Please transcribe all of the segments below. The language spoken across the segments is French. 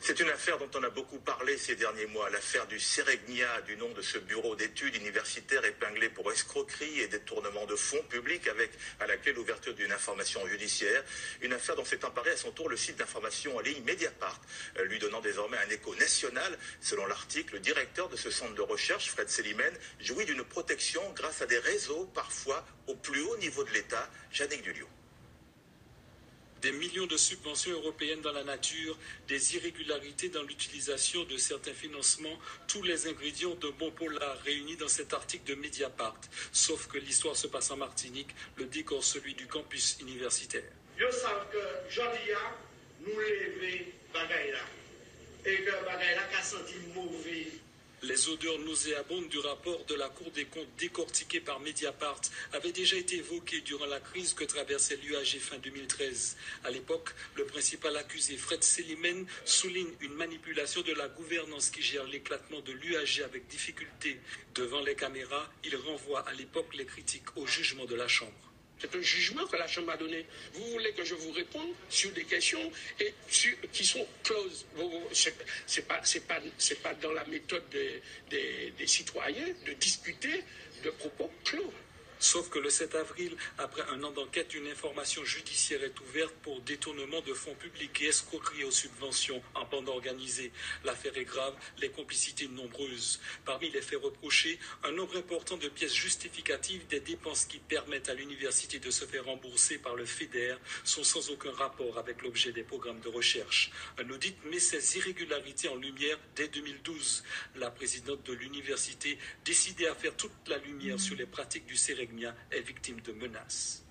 C'est une affaire dont on a beaucoup parlé ces derniers mois, l'affaire du Seregnia, du nom de ce bureau d'études universitaires épinglé pour escroquerie et détournement de fonds publics avec à la clé l'ouverture d'une information judiciaire. Une affaire dont s'est emparé à son tour le site d'information en ligne Mediapart, lui donnant désormais un écho national. Selon l'article, le directeur de ce centre de recherche, Fred Selimène, jouit d'une protection grâce à des réseaux parfois au plus haut niveau de l'État. Jannick Duliot. Des millions de subventions européennes dans la nature, des irrégularités dans l'utilisation de certains financements, tous les ingrédients de bon polar réunis dans cet article de Mediapart. Sauf que l'histoire se passe en Martinique, le décor celui du campus universitaire. Je sais que Jodia nous lève bagaille là. Et que bagaille là a senti mauvais. Les odeurs nauséabondes du rapport de la Cour des comptes décortiqué par Mediapart avaient déjà été évoquées durant la crise que traversait l'UAG fin 2013. À l'époque, le principal accusé Fred Selimène souligne une manipulation de la gouvernance qui gère l'éclatement de l'UAG avec difficulté. Devant les caméras, il renvoie à l'époque les critiques au jugement de la Chambre. C'est un jugement que la Chambre a donné. Vous voulez que je vous réponde sur des questions qui sont closes. C'est pas dans la méthode des citoyens de discuter de propos clos. Sauf que le 7 avril, après un an d'enquête, une information judiciaire est ouverte pour détournement de fonds publics et escroquerie aux subventions en bande organisée. L'affaire est grave, les complicités nombreuses. Parmi les faits reprochés, un nombre important de pièces justificatives des dépenses qui permettent à l'université de se faire rembourser par le FEDER sont sans aucun rapport avec l'objet des programmes de recherche. Un audit met ces irrégularités en lumière dès 2012. La présidente de l'université, décidée à faire toute la lumière sur les pratiques du Seregnia, est victime de menaces.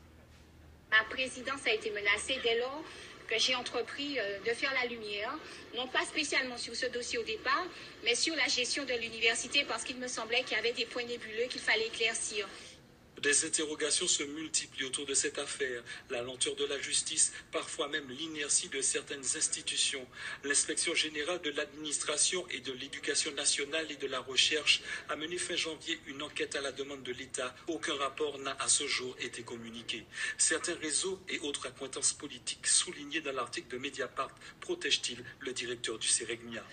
Ma présidence a été menacée dès lors que j'ai entrepris de faire la lumière, non pas spécialement sur ce dossier au départ, mais sur la gestion de l'université parce qu'il me semblait qu'il y avait des points nébuleux qu'il fallait éclaircir. Des interrogations se multiplient autour de cette affaire. La lenteur de la justice, parfois même l'inertie de certaines institutions. L'inspection générale de l'administration et de l'éducation nationale et de la recherche a mené fin janvier une enquête à la demande de l'État. Aucun rapport n'a à ce jour été communiqué. Certains réseaux et autres accointances politiques soulignés dans l'article de Mediapart protègent-ils le directeur du Seregnia.